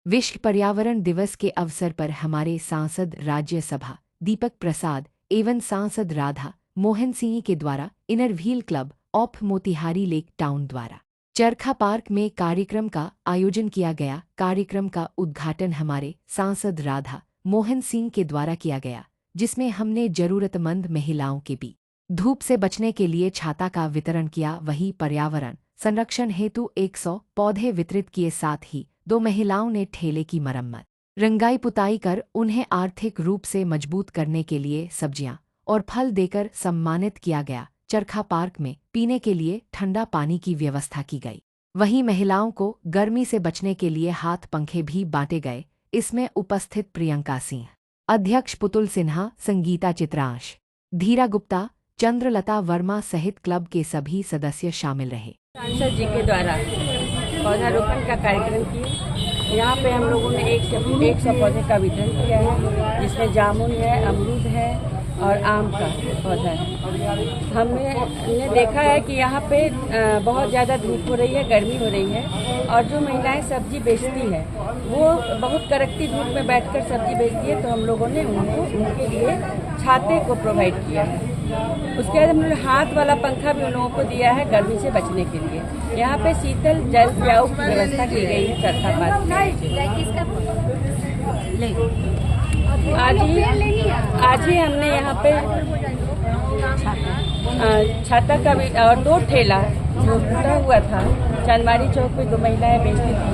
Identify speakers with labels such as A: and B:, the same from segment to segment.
A: विश्व पर्यावरण दिवस के अवसर पर हमारे सांसद राज्यसभा दीपक प्रसाद एवं सांसद राधा मोहन सिंह के द्वारा inner wheel club of Motihari lake town द्वारा चरखा पार्क में कार्यक्रम का आयोजन किया गया। कार्यक्रम का उद्घाटन हमारे सांसद राधा मोहन सिंह के द्वारा किया गया, जिसमें हमने जरूरतमंद महिलाओं के बीच धूप से बचने के लिए छाता का वितरण किया। वहीं पर्यावरण संरक्षण हेतु 100 पौधे वितरित किए। साथ ही 2 महिलाओं ने ठेले की मरम्मत रंगाई पुताई कर उन्हें आर्थिक रूप से मजबूत करने के लिए सब्जियां और फल देकर सम्मानित किया गया। चरखा पार्क में पीने के लिए ठंडा पानी की व्यवस्था की गई। वहीं महिलाओं को गर्मी से बचने के लिए हाथ पंखे भी बांटे गए। इसमें उपस्थित प्रियंका सिंह, अध्यक्ष पुतुल सिन्हा, संगीता चित्रांश, धीरा गुप्ता, चंद्रलता वर्मा सहित क्लब के सभी सदस्य शामिल रहे।
B: सांसद जी के द्वारा पौधारोपण का कार्यक्रम किया। यहाँ पे हम लोगों ने 100 पौधे का वितरण किया है, जिसमें जामुन है, अमरूद है और आम का पौधा है। हमने देखा है कि यहाँ पे बहुत ज़्यादा धूप हो रही है, गर्मी हो रही है, और जो महिलाएं सब्जी बेचती है वो बहुत कड़कती धूप में बैठकर सब्जी बेचती है, तो हम लोगों ने उनके लिए छाते को प्रोवाइड किया है। उसके बाद हमने हाथ वाला पंखा भी उन लोगों को दिया है गर्मी से बचने के लिए। यहाँ पे शीतल जल प्याऊ की व्यवस्था की गई है चरखा पार्क में। आज ही हमने यहाँ पे छाता का भी और 2 ठेला जो टूटा हुआ था चांदमारी चौक पे 2 महिलाएं बेचती थी,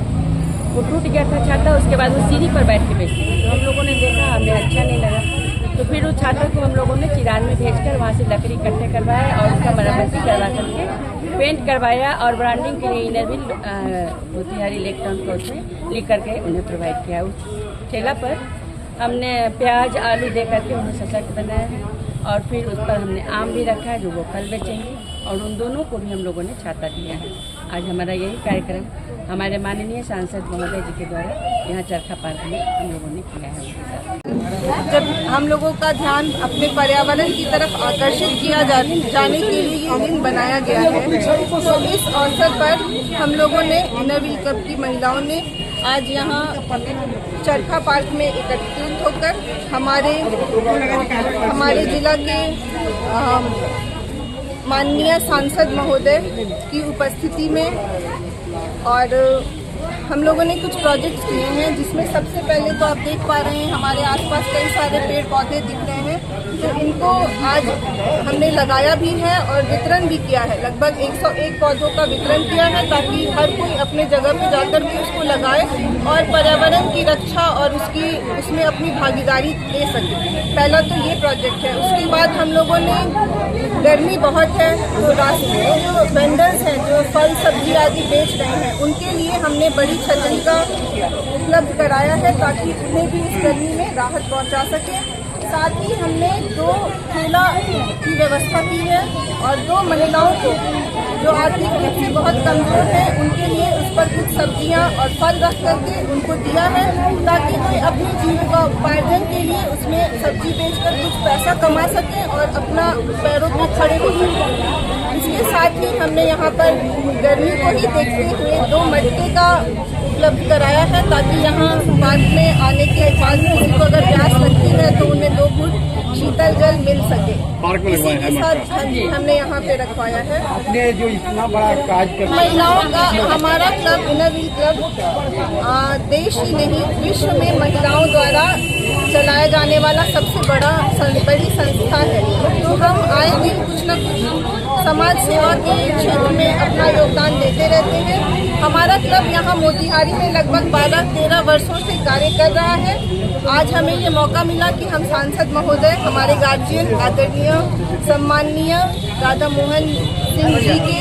B: वो टूट गया था छाता। उसके बाद वो सीढ़ी पर बैठ के बेचती थी, तो हम लोगों ने देखा, हमें अच्छा नहीं लगा, तो फिर उस छाता को हम लोगों ने चिरान में भेजकर वहाँ से लकड़ी इकट्ठे करवाया और उसका मरम्मती करवा करके पेंट करवाया और ब्रांडिंग के लिए inner wheel Motihari lake town को उसमें लिख करके उन्हें प्रोवाइड किया। उस ठेला पर हमने प्याज आलू दे करके उन्हें सशक्त बनाया है, और फिर उस पर हमने आम भी रखा है जो वो फल बेचेंगे, और उन दोनों को भी हम लोगों ने छाता दिया है। आज हमारा यही कार्यक्रम हमारे माननीय सांसद महोदय जी के द्वारा यहाँ चरखा पार्क में हम लोगों ने किया है।
C: जब हम लोगों का ध्यान अपने पर्यावरण की तरफ आकर्षित किया जाने के लिए ये दिन बनाया गया है, तो इस अवसर पर हम लोगों ने इनर व्हील क्लब की महिलाओं ने आज यहाँ चरखा पार्क में एकत्रित होकर हमारे जिला के माननीय सांसद महोदय की उपस्थिति में और हम लोगों ने कुछ प्रोजेक्ट्स किए हैं, जिसमें सबसे पहले तो आप देख पा रहे हैं हमारे आसपास कई सारे पेड़ पौधे दिख रहे हैं, तो इनको आज हमने लगाया भी है और वितरण भी किया है। लगभग 101 पौधों का वितरण किया है, ताकि हर कोई अपने जगह पे जाकर भी उसको लगाए और पर्यावरण की रक्षा और उसमें अपनी भागीदारी दे सके। पहला तो ये प्रोजेक्ट है। उसके बाद हम लोगों ने, गर्मी बहुत है, तो रास्ते में जो वेंडर्स हैं जो फल सब्जी आदि बेच रहे हैं, उनके लिए हमने बड़ी छतरी का उपलब्ध कराया है, ताकि उन्हें भी इस गर्मी में राहत पहुंचा सके। साथ ही हमने 2 ठेला की व्यवस्था की है और 2 महिलाओं को जो आर्थिक रूप से बहुत कमजोर है, उनके लिए उस पर कुछ सब्जियां और फल रख करके उनको दिया है, ताकि वे अपनी जीविका उपार्जन के लिए उसमें सब्जी बेचकर कुछ पैसा कमा सकें और अपना पैरों पर खड़े हो सकें। इसके साथ ही हमने यहाँ पर गर्मी को ही देखते हुए 2 मटके का उपलब्ध कराया है, ताकि यहाँ पार्क में आने के बाद किसी को अगर प्यास लगती है तो उन्हें 2 घूंट शीतल जल मिल सके।
D: पार्क में
C: इसी के साथ हाँ जी हमने यहाँ पे रखवाया है।
D: आपने जो इतना बड़ा काज कर
C: महिलाओं का हमारा क्लब इनर व्हील क्लब देश ही नहीं विश्व में महिलाओं द्वारा चलाया जाने वाला सबसे बड़ी संस्था है। तो हम आए दिन कुछ न कुछ समाज सेवा के क्षेत्र में अपना योगदान देते रहते हैं। हमारा क्लब यहाँ मोतिहारी में लगभग 12-13 वर्षों से कार्य कर रहा है। आज हमें ये मौका मिला कि हम सांसद महोदय, हमारे गार्जियन आदरणीय सम्माननीय राधा मोहन सिंह जी के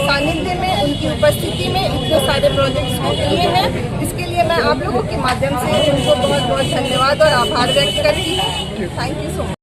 C: सानिध्य में, उनकी उपस्थिति में इतने सारे प्रोजेक्ट्स को किए हैं। इसके लिए मैं आप लोगों के माध्यम से उनको बहुत बहुत धन्यवाद और आभार व्यक्त करती हूँ। Thank you so much.